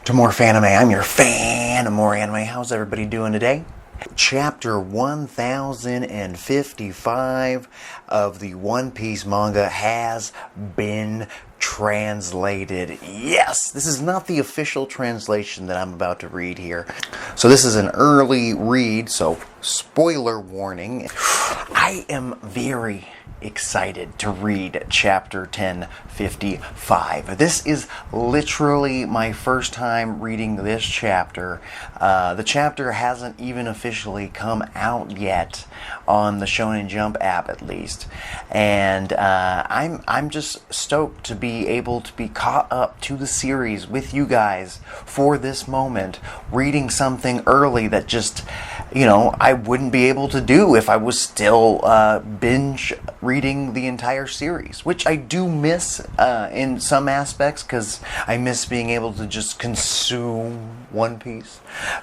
to Morfanime. I'm your fan of more anime. How's everybody doing today? Chapter 1055 of the One Piece manga has been translated. Yes, this is not the official translation that I'm about to read here. So this is an early read, so spoiler warning. I am very excited to read chapter 1055. This is literally my first time reading this chapter. The chapter hasn't even officially come out yet on the Shonen Jump app, at least, and I'm just stoked to be able to be caught up to the series with you guys for this moment, reading something early that just, I wouldn't be able to do if I was still binge reading the entire series, which I do miss in some aspects, because I miss being able to just consume One Piece.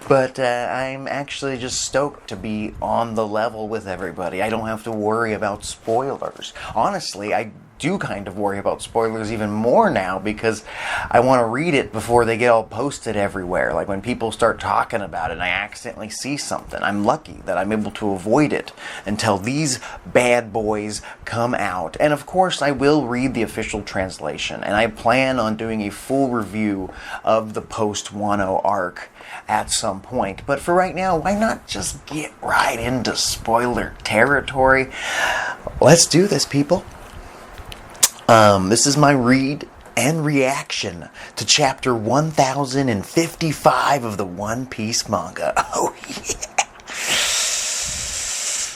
But I'm actually just stoked to be on the level with everybody. I don't have to worry about spoilers. Honestly, I do kind of worry about spoilers even more now, because I want to read it before they get all posted everywhere. Like when people start talking about it and I accidentally see something, I'm lucky that I'm able to avoid it until these bad boys come out. And of course I will read the official translation, and I plan on doing a full review of the post-Wano arc at some point. But for right now, why not just get right into spoiler territory? Let's do this, people. This is my read and reaction to chapter 1055 of the One Piece manga. Oh, yeah.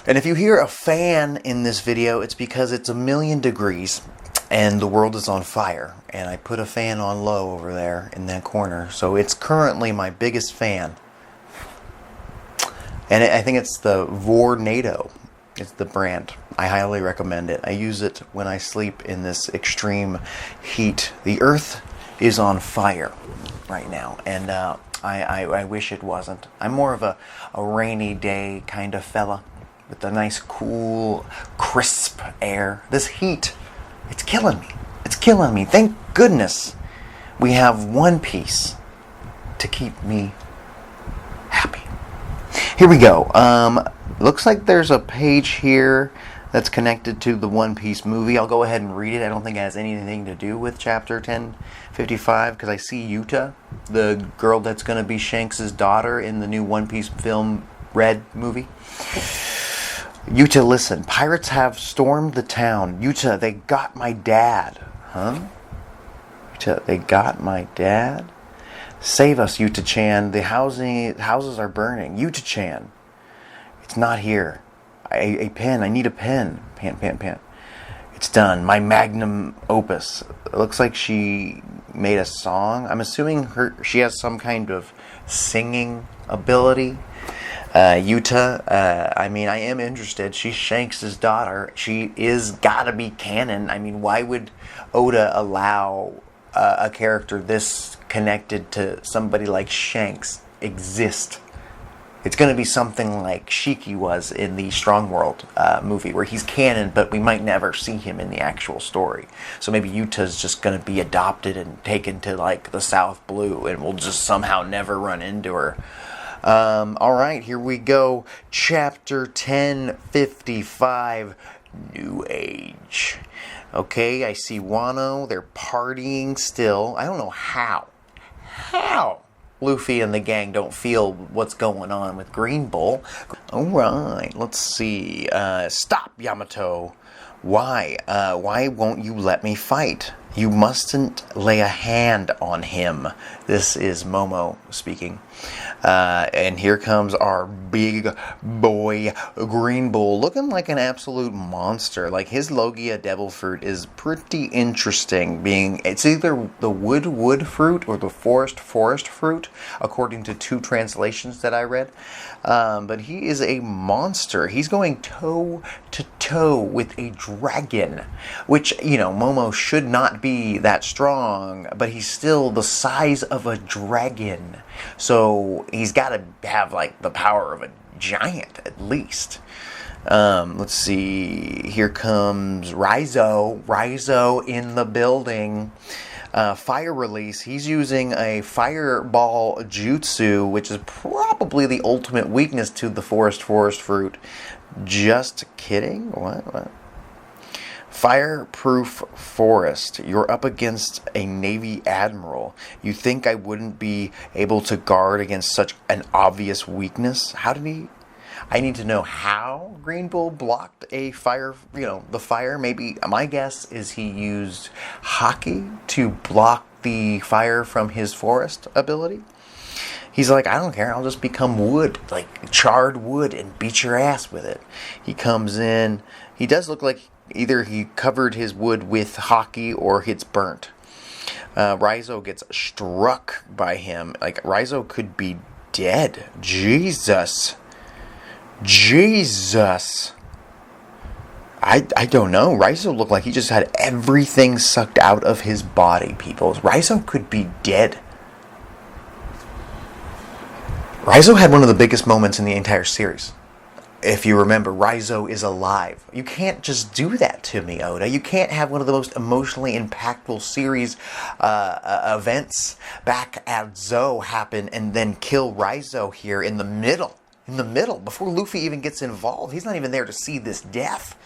And if you hear a fan in this video, it's because it's 1,000,000 degrees and the world is on fire. And I put a fan on low over there in that corner. So it's currently my biggest fan. And I think it's the Vornado. It's the brand. I highly recommend it. I use it when I sleep in this extreme heat. The earth is on fire right now, and I wish it wasn't. I'm more of a rainy day kind of fella with a nice, cool, crisp air. This heat, it's killing me. It's killing me. Thank goodness we have One Piece to keep me happy. Here we go. Looks like there's a page here that's connected to the One Piece movie. I'll go ahead and read it. I don't think it has anything to do with chapter 1055, because I see Yuta, the girl that's going to be Shanks' daughter in the new One Piece film Red movie. Yuta, listen. Pirates have stormed the town. Yuta, they got my dad. Huh? Yuta, they got my dad? Save us, Yuta-chan. The houses are burning. Yuta-chan. It's not here. A pen. I need a pen. Pen. It's done. My magnum opus. It looks like she made a song. I'm assuming she has some kind of singing ability. Yuta, I am interested. She's Shanks' daughter. She is gotta be canon. Why would Oda allow a character this connected to somebody like Shanks exist? It's going to be something like Shiki was in the Strong World movie, where he's canon, but we might never see him in the actual story. So maybe Yuta's just going to be adopted and taken to, like, the South Blue, and we'll just somehow never run into her. Alright, here we go. Chapter 1055, New Age. Okay, I see Wano. They're partying still. I don't know how. How Luffy and the gang don't feel what's going on with Green Bull. Alright, let's see. Stop, Yamato. Why? Why won't you let me fight? You mustn't lay a hand on him. This is Momo speaking. And here comes our big boy Green Bull, looking like an absolute monster. Like, his Logia Devil Fruit is pretty interesting. It's either the wood fruit or the forest fruit, according to two translations that I read. But he is a monster. He's going toe to toe with a dragon, which, Momo should not be that strong, but he's still the size of a dragon. So he's got to have, like, the power of a giant, at least. Let's see. Here comes Raizo in the building. Fire release. He's using a fireball jutsu, which is probably the ultimate weakness to the forest fruit. Just kidding. What? Fireproof forest. You're up against a Navy admiral. You think I wouldn't be able to guard against such an obvious weakness? How did he... I need to know how Green Bull blocked a fire, the fire. Maybe, my guess is he used hockey to block the fire from his forest ability. He's like, I don't care, I'll just become wood, like charred wood, and beat your ass with it. He comes in, he does look like either he covered his wood with hockey or it's burnt. Raizo gets struck by him. Like, Raizo could be dead. Jesus. I don't know. Raizo looked like he just had everything sucked out of his body, people. Raizo could be dead. Raizo had one of the biggest moments in the entire series. If you remember, Raizo is alive. You can't just do that to me, Oda. You can't have one of the most emotionally impactful series events back at Zou happen and then kill Raizo here in the middle. Before Luffy even gets involved. He's not even there to see this death.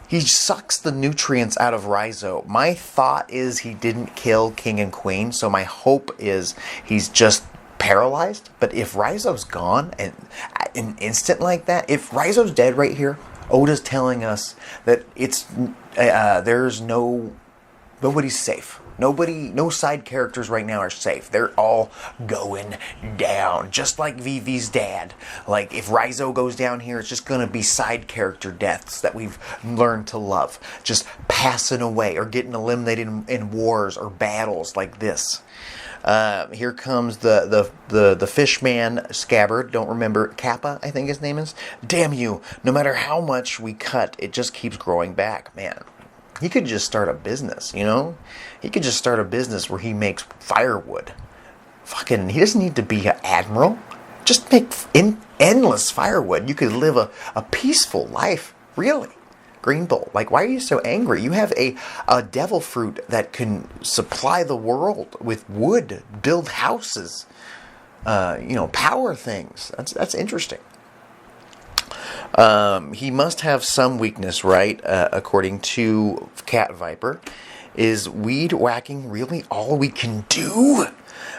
He sucks the nutrients out of Raizo. My thought is he didn't kill King and Queen, so my hope is he's just paralyzed. But if Raizo's gone, and an instant like that, if Raizo's dead right here, Oda's telling us that nobody's safe. No side characters right now are safe. They're all going down. Just like Vivi's dad. Like, if Raizo goes down here, it's just going to be side character deaths that we've learned to love. Just passing away or getting eliminated in wars or battles like this. Here comes the fishman Scabbard. Don't remember. Kappa, I think his name is. Damn you. No matter how much we cut, it just keeps growing back. Man. He could just start a business, He could just start a business where he makes firewood. He doesn't need to be an admiral. Just make endless firewood. You could live a peaceful life, really. Green Bull, like, why are you so angry? You have a devil fruit that can supply the world with wood, build houses, power things. That's interesting. He must have some weakness, right? According to Cat Viper. Is weed whacking really all we can do?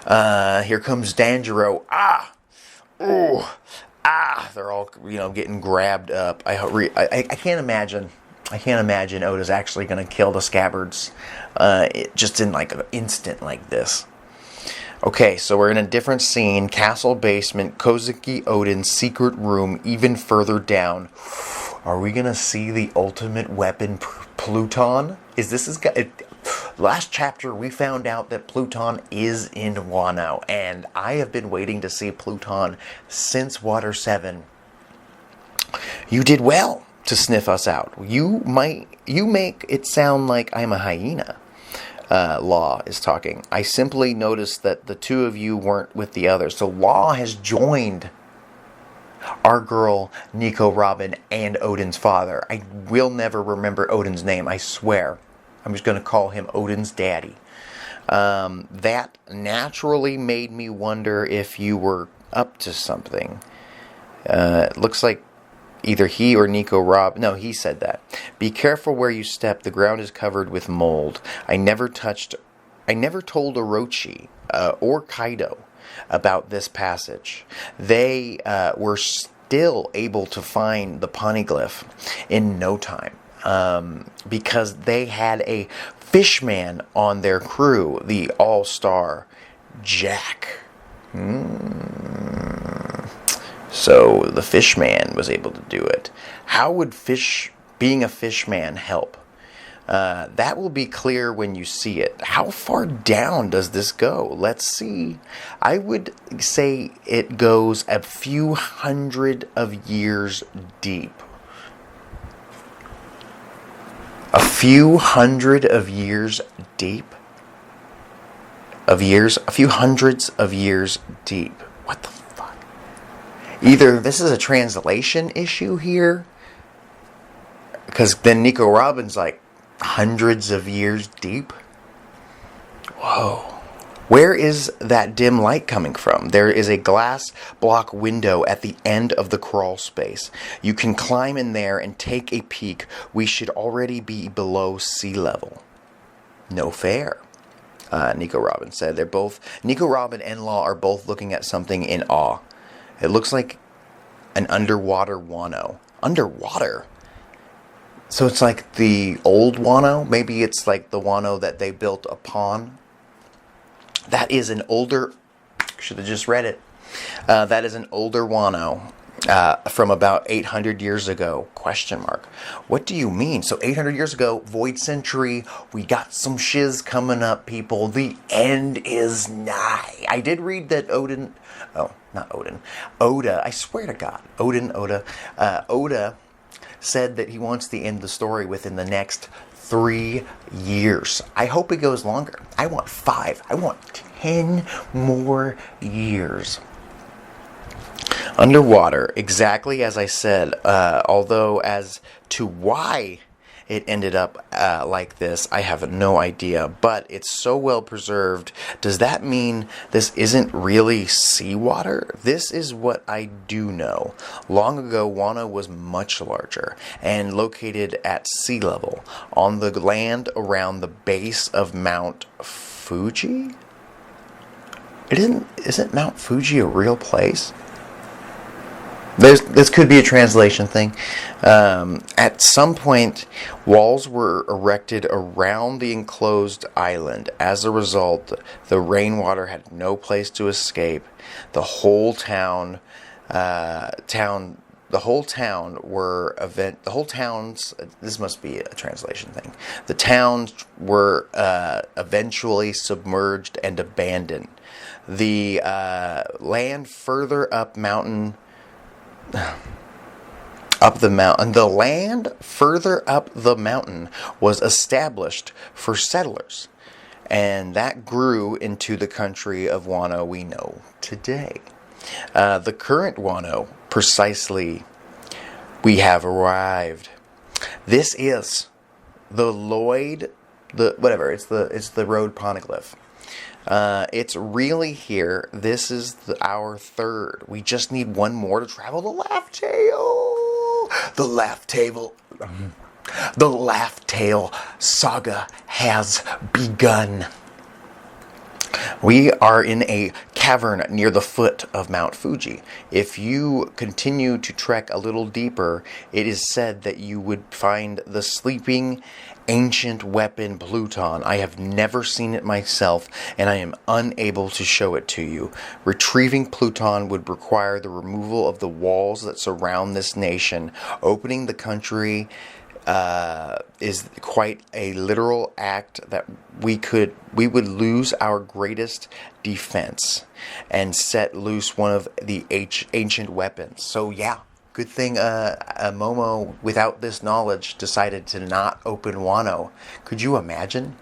Here comes Danjiro. They're all, getting grabbed up. I can't imagine. I can't imagine Oda's actually going to kill the Scabbards just in like an instant like this. Okay, so we're in a different scene. Castle basement, Kozuki Oden's secret room, even further down. Are we going to see the ultimate weapon, Pluton? Last chapter, we found out that Pluton is in Wano, and I have been waiting to see Pluton since Water 7. You did well to sniff us out. You make it sound like I'm a hyena. Law is talking. I simply noticed that the two of you weren't with the others. So Law has joined our girl, Nico Robin, and Odin's father. I will never remember Odin's name, I swear. I'm just going to call him Odin's daddy. That naturally made me wonder if you were up to something. It looks like either he or Nico Rob... No, he said that. Be careful where you step. The ground is covered with mold. I never told Orochi or Kaido about this passage. They were still able to find the poneglyph in no time. Because they had a fishman on their crew, the all-star Jack. So the fishman was able to do it. How would being a fishman help? That will be clear when you see it. How far down does this go? Let's see. I would say it goes a few hundred of years deep. A few hundred of years deep? A few hundreds of years deep. What the fuck? Either this is a translation issue here, because then Nico Robin's like hundreds of years deep. Whoa. Where is that dim light coming from? There is a glass block window at the end of the crawl space. You can climb in there and take a peek. We should already be below sea level. No fair, Nico Robin said. Nico Robin and Law are both looking at something in awe. It looks like an underwater Wano. Underwater? So it's like the old Wano? Maybe it's like the Wano that they built upon. That is an older, should have just read it. That is an older Wano from about 800 years ago, question mark. What do you mean? So 800 years ago, Void Century, we got some shiz coming up, people. The end is nigh. I did read that Oda, I swear to God, Oda said that he wants to end the story within the next 3 years. I hope it goes longer. I want 5. I want 10 more years. Underwater, exactly as I said, although as to why it ended up like this, I have no idea, but it's so well preserved. Does that mean this isn't really seawater? This is what I do know. Long ago, Wano was much larger and located at sea level on the land around the base of Mount Fuji? Isn't Mount Fuji a real place? This could be a translation thing. At some point, walls were erected around the enclosed island. As a result, the rainwater had no place to escape. The whole towns. This must be a translation thing. The towns were eventually submerged and abandoned. The land further up the mountain was established for settlers, and that grew into the country of Wano we know today. The current Wano, precisely, we have arrived. This is the it's the road poneglyph. It's really here. This is our third. We just need one more to travel the laugh tail. The laugh tail saga has begun. We are in a cavern near the foot of Mount Fuji. If you continue to trek a little deeper, it is said that you would find the sleeping ancient weapon Pluton. I have never seen it myself, and I am unable to show it to you. Retrieving Pluton would require the removal of the walls that surround this nation. Opening the country is quite a literal act that we would lose our greatest defense and set loose one of the ancient weapons. So yeah, good thing Momo, without this knowledge, decided to not open Wano. Could you imagine?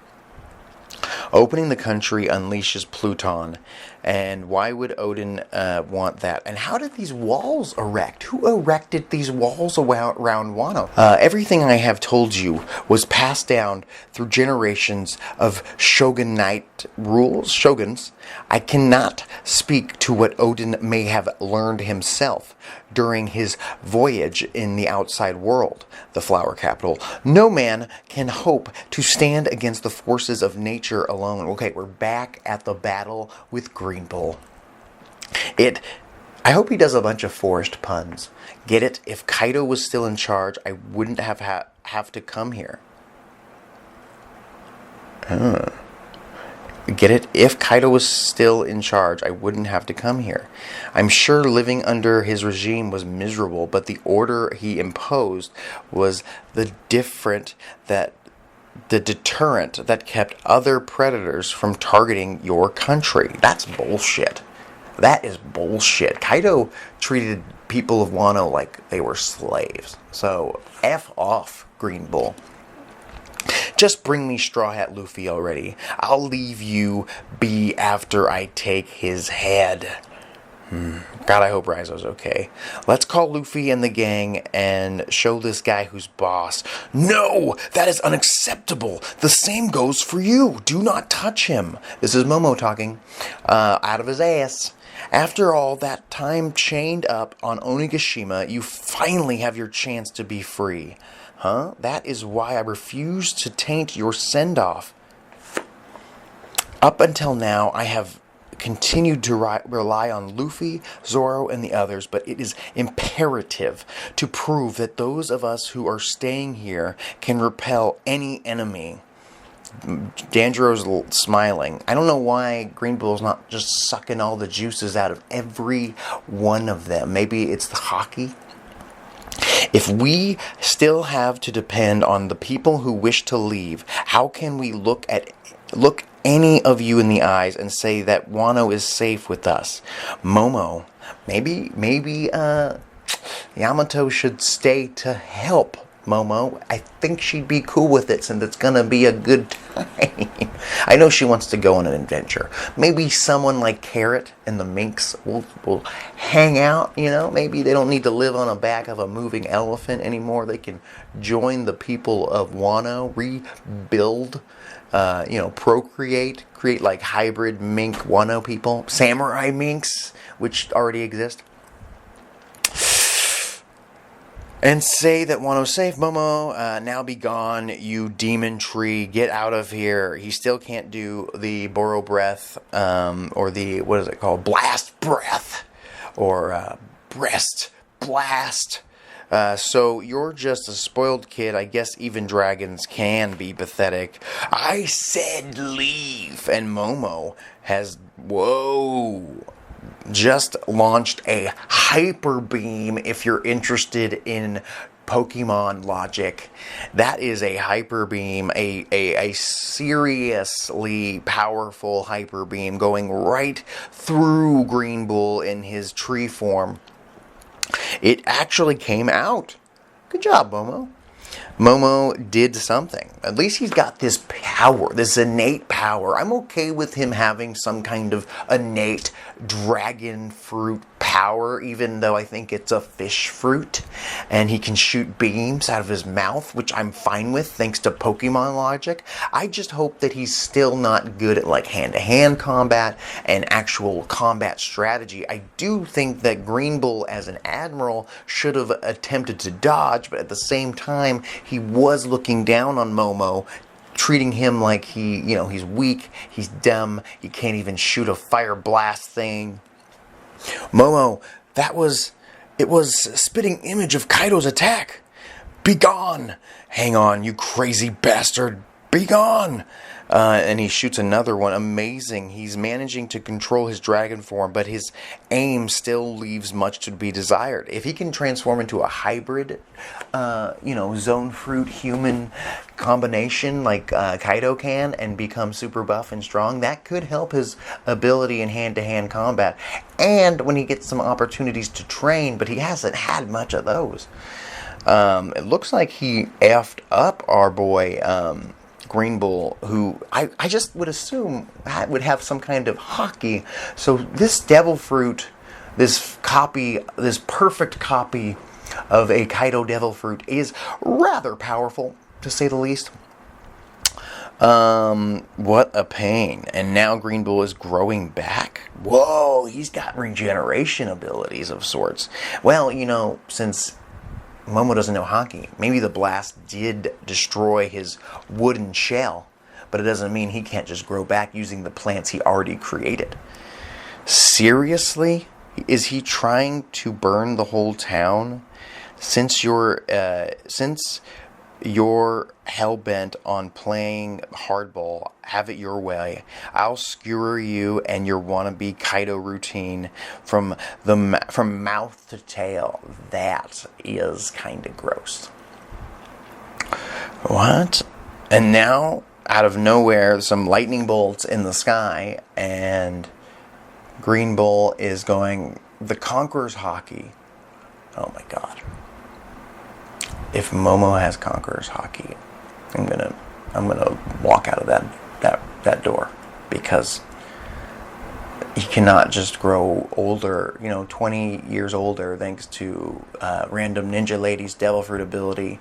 Opening the country unleashes Pluton. And why would Odin want that? And how did these walls erect? Who erected these walls around Wano? Everything I have told you was passed down through generations of shogunate shoguns. I cannot speak to what Odin may have learned himself during his voyage in the outside world, the flower capital. No man can hope to stand against the forces of nature alone. Okay, we're back at the battle with Green Bull. I hope he does a bunch of forest puns. Get it? If Kaido was still in charge, I wouldn't have to come here. Get it? If Kaido was still in charge, I wouldn't have to come here. I'm sure living under his regime was miserable, but the order he imposed was the deterrent that kept other predators from targeting your country. That's bullshit. That is bullshit. Kaido treated people of Wano like they were slaves. So, F off, Green Bull. Just bring me Straw Hat Luffy already. I'll leave you be after I take his head. God, I hope Raizo's okay. Let's call Luffy and the gang and show this guy who's boss. No! That is unacceptable! The same goes for you! Do not touch him! This is Momo talking. Out of his ass. After all that time chained up on Onigashima, you finally have your chance to be free. Huh? That is why I refuse to taint your send-off. Up until now, I have continued to rely on Luffy, Zoro, and the others, but it is imperative to prove that those of us who are staying here can repel any enemy. Danjiro's smiling. I don't know why Green Bull's not just sucking all the juices out of every one of them. Maybe it's the hockey. If we still have to depend on the people who wish to leave, how can we look any of you in the eyes and say that Wano is safe with us? Momo, maybe Yamato should stay to help. Momo, I think she'd be cool with it since it's gonna be a good time. I know she wants to go on an adventure. Maybe someone like Carrot and the Minx will hang out, you know? Maybe they don't need to live on the back of a moving elephant anymore. They can join the people of Wano, rebuild, procreate, create like hybrid mink Wano people. Samurai minks, which already exist. And say that Wano's safe. Momo, now be gone, you demon tree. Get out of here. He still can't do the Boro breath, or the, what is it called? Blast breath. Or breast blast. So you're just a spoiled kid. I guess even dragons can be pathetic. I said leave. And Momo has, just launched a hyper beam. If you're interested in Pokemon logic, that is a hyper beam, a seriously powerful hyper beam going right through Green Bull in his tree form. It actually came out. Good job, Momo. Momo did something. At least he's got this power, this innate power. I'm okay with him having some kind of innate dragon fruit power, even though I think it's a fish fruit. And he can shoot beams out of his mouth, which I'm fine with, thanks to Pokemon logic. I just hope that he's still not good at like hand-to-hand combat and actual combat strategy. I do think that Green Bull as an admiral should have attempted to dodge, but at the same time, he was looking down on Momo, treating him like he's weak, he's dumb, he can't even shoot a fire blast thing. Momo, it was a spitting image of Kaido's attack. Be gone! Hang on, you crazy bastard! Be gone! And he shoots another one. Amazing. He's managing to control his dragon form, but his aim still leaves much to be desired. If he can transform into a hybrid, zone fruit human combination like Kaido can and become super buff and strong, that could help his ability in hand-to-hand combat. And when he gets some opportunities to train, but he hasn't had much of those. It looks like he effed up our boy, Green Bull, who I just would assume would have some kind of hockey. So this devil fruit, this perfect copy of a Kaido devil fruit is rather powerful, to say the least. What a pain. And now Green Bull is growing back. Whoa, he's got regeneration abilities of sorts. Well, since Momo doesn't know hockey, maybe the blast did destroy his wooden shell, but it doesn't mean he can't just grow back using the plants he already created. Seriously? Is he trying to burn the whole town? Since you're hell-bent on playing hardball, have it your way. I'll skewer you and your wannabe Kaido routine from mouth to tail. That is kind of gross. What? And now, out of nowhere, some lightning bolts in the sky, and Green Bull is going, the Conqueror's hockey. Oh my god. If Momo has Conqueror's hockey, I'm gonna walk out of that door, because he cannot just grow older, 20 years older, thanks to random ninja lady's devil fruit ability,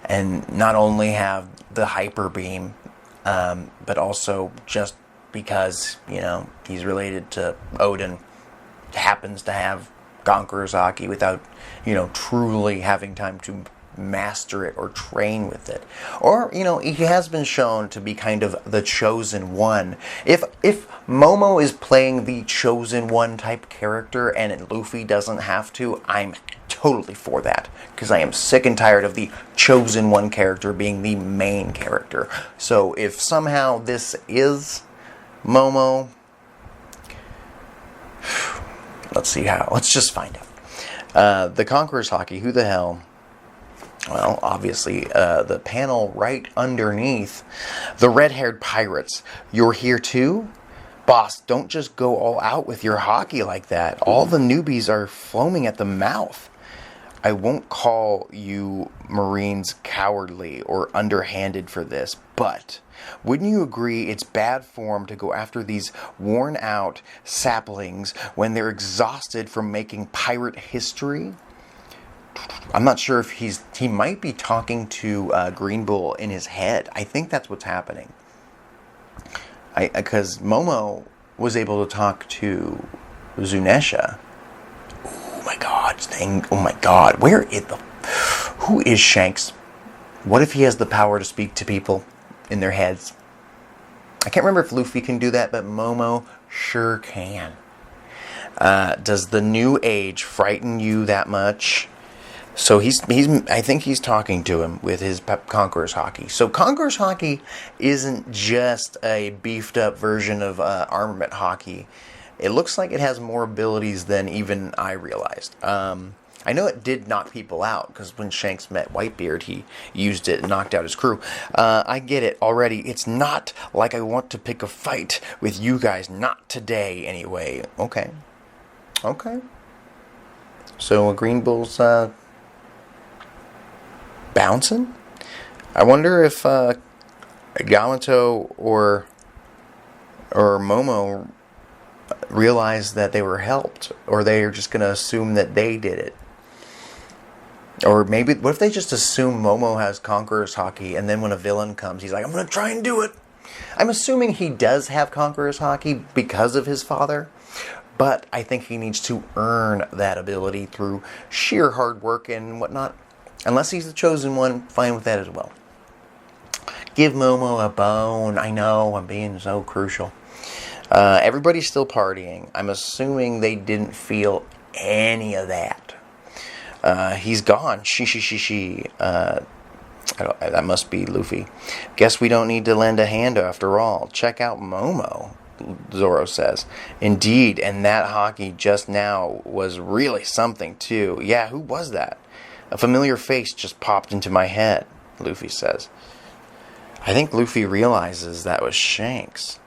and not only have the hyper beam, but also just because he's related to Odin, happens to have Conqueror's Haki without truly having time to master it or train with it. Or he has been shown to be kind of the chosen one. If Momo is playing the chosen one type character and Luffy doesn't have to, I'm totally for that, because I am sick and tired of the chosen one character being the main character. So if somehow this is Momo, let's just find out. The Conqueror's Haki, who the hell? Well, obviously, the panel right underneath, the red-haired pirates. You're here too? Boss, don't just go all out with your Haki like that. All the newbies are foaming at the mouth. I won't call you Marines cowardly or underhanded for this, but wouldn't you agree it's bad form to go after these worn-out saplings when they're exhausted from making pirate history? I'm not sure if he might be talking to Green Bull in his head. I think that's what's happening. Because Momo was able to talk to Zunesha. Oh my God. Who is Shanks? What if he has the power to speak to people in their heads? I can't remember if Luffy can do that, but Momo sure can. Does the new age frighten you that much? So I think he's talking to him with his Conqueror's Haki. So Conqueror's Haki isn't just a beefed up version of Armament Haki. It looks like it has more abilities than even I realized. I know it did knock people out, because when Shanks met Whitebeard, he used it and knocked out his crew. I get it already. It's not like I want to pick a fight with you guys. Not today, anyway. Okay. So Green Bull's bouncing? I wonder if Yamato or Momo realized that they were helped, or they are just going to assume that they did it. Or maybe, what if they just assume Momo has Conqueror's Haki, and then when a villain comes, he's like, I'm going to try and do it. I'm assuming he does have Conqueror's Haki because of his father, but I think he needs to earn that ability through sheer hard work and whatnot. Unless he's the chosen one, fine with that as well. Give Momo a bone. I know, I'm being so crucial. Everybody's still partying. I'm assuming they didn't feel any of that. He's gone. She. That must be Luffy. Guess we don't need to lend a hand after all. Check out Momo, Zoro says. Indeed, and that Haki just now was really something too. Yeah, who was that? A familiar face just popped into my head, Luffy says. I think Luffy realizes that was Shanks.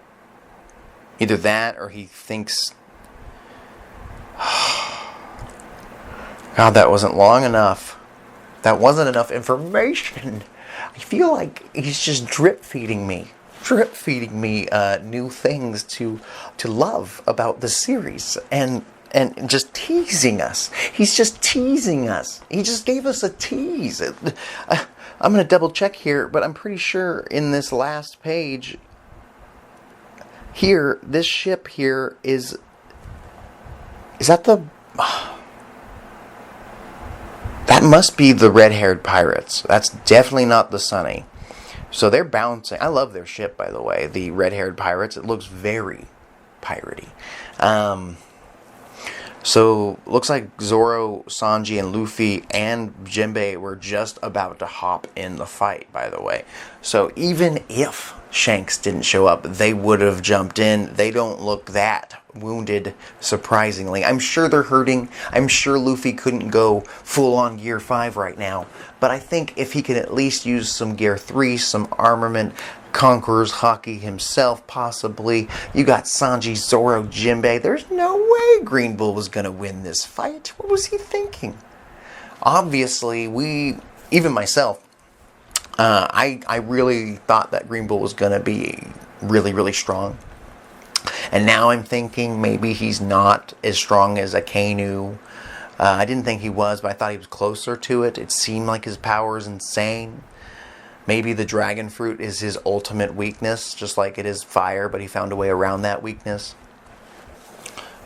Either that, or he thinks... God, that wasn't long enough. That wasn't enough information. I feel like he's just drip-feeding me new things to love about the series. And just teasing us. He's just teasing us. He just gave us a tease. I'm going to double check here, but I'm pretty sure in this last page here, this ship here is that the... That must be the red-haired pirates. That's definitely not the Sunny. So they're bouncing. I love their ship, by the way. The red-haired pirates. It looks very piratey. So, looks like Zoro, Sanji, and Luffy and Jinbei were just about to hop in the fight, by the way. So, even if Shanks didn't show up, they would have jumped in. They don't look that wounded, surprisingly. I'm sure they're hurting. I'm sure Luffy couldn't go full-on Gear 5 right now. But I think if he can at least use some Gear 3, some armament, Conqueror's Haki himself, possibly. You got Sanji, Zoro, Jinbei. There's no way Green Bull was going to win this fight. What was he thinking? Obviously, even myself, I really thought that Green Bull was going to be really, really strong. And now I'm thinking maybe he's not as strong as Akainu. I didn't think he was, but I thought he was closer to it. It seemed like his power is insane. Maybe the dragon fruit is his ultimate weakness, just like it is fire, but he found a way around that weakness.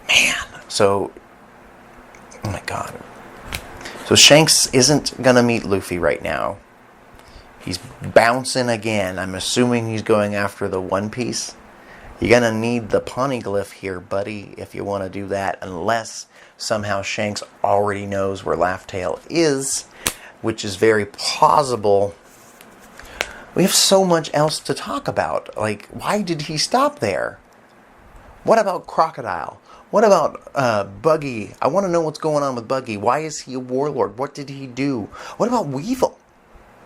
Man, so, oh my god. So Shanks isn't going to meet Luffy right now. He's bouncing again. I'm assuming he's going after the One Piece. You're going to need the Poneglyph here, buddy, if you want to do that, unless somehow Shanks already knows where Laugh Tale is, which is very plausible. We have so much else to talk about. Like, why did he stop there? What about Crocodile? What about Buggy? I want to know what's going on with Buggy. Why is he a warlord? What did he do? What about Weevil?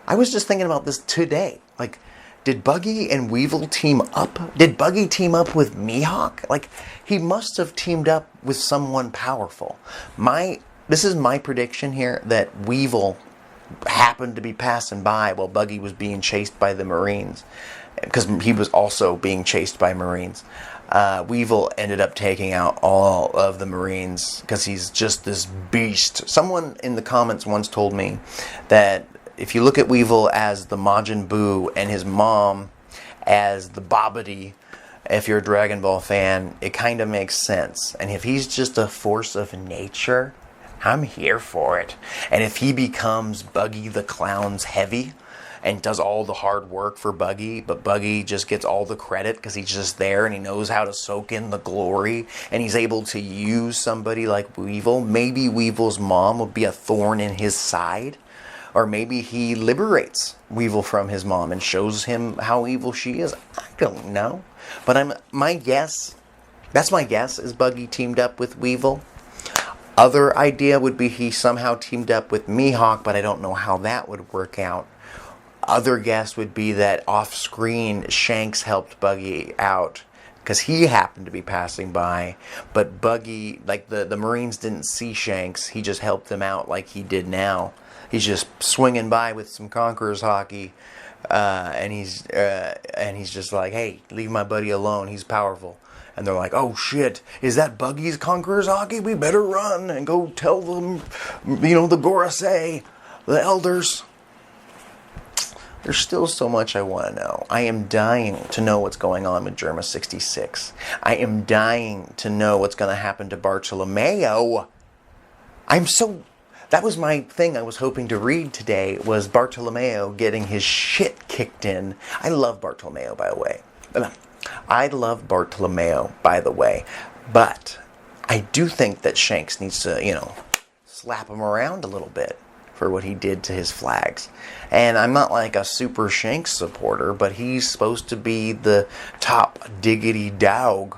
I was just thinking about this today. Like, did Buggy and Weevil team up? Did Buggy team up with Mihawk? Like, he must have teamed up with someone powerful. This is my prediction here, that Weevil happened to be passing by while Buggy was being chased by the Marines. Because he was also being chased by Marines. Weevil ended up taking out all of the Marines because he's just this beast. Someone in the comments once told me that if you look at Weevil as the Majin Buu and his mom as the Babidi, if you're a Dragon Ball fan, it kind of makes sense. And if he's just a force of nature, I'm here for it. And if he becomes Buggy the Clown's heavy and does all the hard work for Buggy, but Buggy just gets all the credit because he's just there and he knows how to soak in the glory, and he's able to use somebody like Weevil, maybe Weevil's mom would be a thorn in his side. Or maybe he liberates Weevil from his mom and shows him how evil she is. I don't know. But my guess, that's my guess, is Buggy teamed up with Weevil. Other idea would be he somehow teamed up with Mihawk, but I don't know how that would work out. Other guess would be that off-screen Shanks helped Buggy out because he happened to be passing by. But Buggy, like the Marines didn't see Shanks. He just helped them out like he did now. He's just swinging by with some Conqueror's hockey, and he's just like, hey, leave my buddy alone. He's powerful. And they're like, oh shit, is that Buggy's Conqueror's hockey? We better run and go tell them, the Gorosei, the elders. There's still so much I want to know. I am dying to know what's going on with Germa 66. I am dying to know what's going to happen to Bartolomeo. That was my thing I was hoping to read today, was Bartolomeo getting his shit kicked in. I love Bartolomeo, by the way. But I do think that Shanks needs to, slap him around a little bit for what he did to his flags. And I'm not like a super Shanks supporter, but he's supposed to be the top diggity dog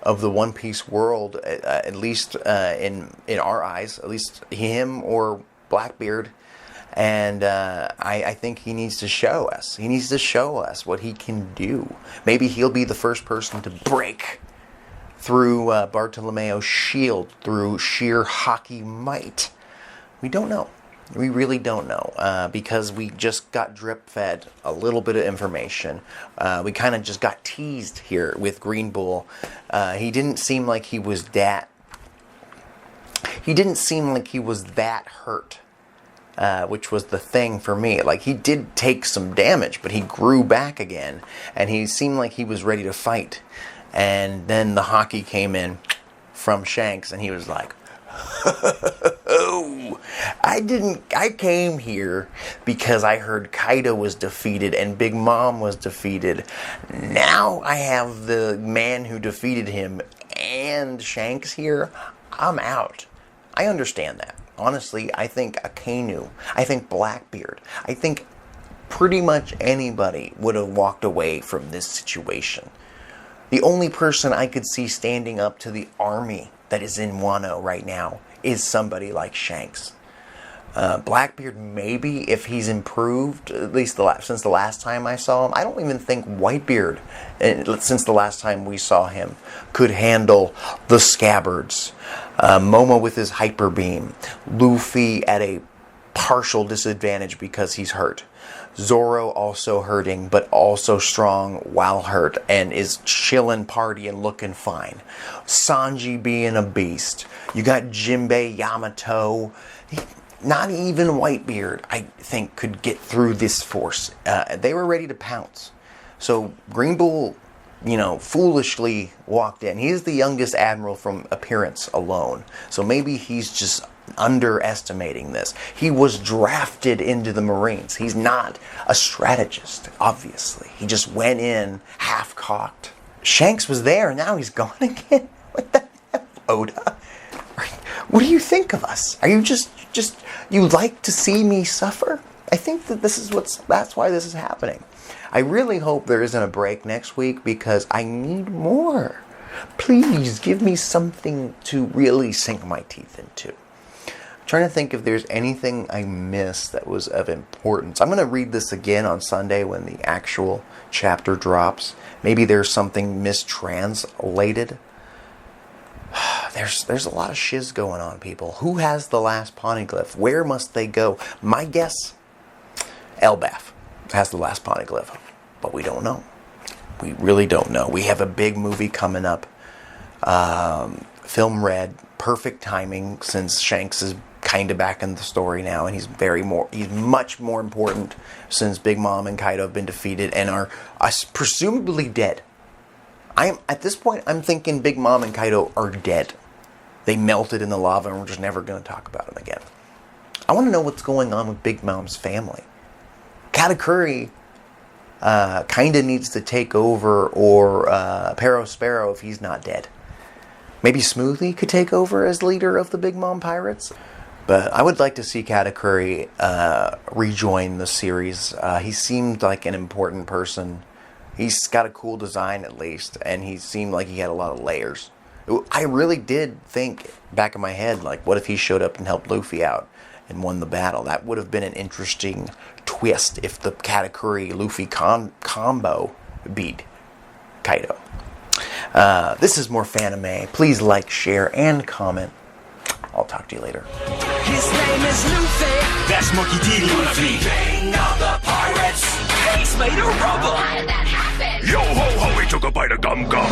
of the One Piece world, at least in our eyes, at least him or Blackbeard. And I think he needs to show us. He needs to show us what he can do. Maybe he'll be the first person to break through Bartolomeo's shield through sheer hockey might. We don't know. We really don't know, because we just got drip-fed a little bit of information. We kind of just got teased here with Green Bull. He didn't seem like he was that... He didn't seem like he was that hurt, which was the thing for me. Like, he did take some damage, but he grew back again, and he seemed like he was ready to fight. And then the hockey came in from Shanks, and he was like, oh, I came here because I heard Kaido was defeated and Big Mom was defeated. Now I have the man who defeated him and Shanks here. I'm out. I understand that. Honestly, I think Akainu, I think Blackbeard, I think pretty much anybody would have walked away from this situation. The only person I could see standing up to the army that is in Wano right now is somebody like Shanks. Blackbeard, maybe, if he's improved, at least since the last time I saw him. I don't even think Whitebeard, since the last time we saw him, could handle the scabbards. Momo with his hyper beam. Luffy at a partial disadvantage because he's hurt. Zoro also hurting, but also strong while hurt, and is chilling, partying, looking fine. Sanji being a beast. You got Jinbei, Yamato. Not even Whitebeard, I think, could get through this force. They were ready to pounce. So Green Bull, foolishly walked in. He's the youngest admiral from appearance alone. So maybe he's just underestimating this. He was drafted into the Marines. He's not a strategist, obviously. He just went in half-cocked. Shanks was there, and now he's gone again. What the hell, Oda? What do you think of us? Are you just you like to see me suffer? I think that that's why this is happening. I really hope there isn't a break next week because I need more. Please give me something to really sink my teeth into. I'm trying to think if there's anything I missed that was of importance. I'm going to read this again on Sunday when the actual chapter drops. Maybe there's something mistranslated. There's a lot of shiz going on, people. Who has the last poneglyph? Where must they go? My guess, Elbaf has the last poneglyph. But we don't know. We really don't know. We have a big movie coming up. Film Red. Perfect timing since Shanks is kind of back in the story now. And he's much more important since Big Mom and Kaido have been defeated and are presumably dead. At this point, I'm thinking Big Mom and Kaido are dead. They melted in the lava and we're just never going to talk about them again. I want to know what's going on with Big Mom's family. Katakuri kind of needs to take over, or Pero Sparrow if he's not dead. Maybe Smoothie could take over as leader of the Big Mom Pirates. But I would like to see Katakuri rejoin the series. He seemed like an important person. He's got a cool design at least, and he seemed like he had a lot of layers. I really did think back in my head, like, what if he showed up and helped Luffy out and won the battle? That would have been an interesting twist if the Katakuri-Luffy combo beat Kaido. This is Morfanime. Please like, share, and comment. I'll talk to you later. His name is Luffy. That's Monkey D. Luffy. King of the pirates. He's made of rubber. How did that happen? Yo ho ho, he took a bite of gum gum.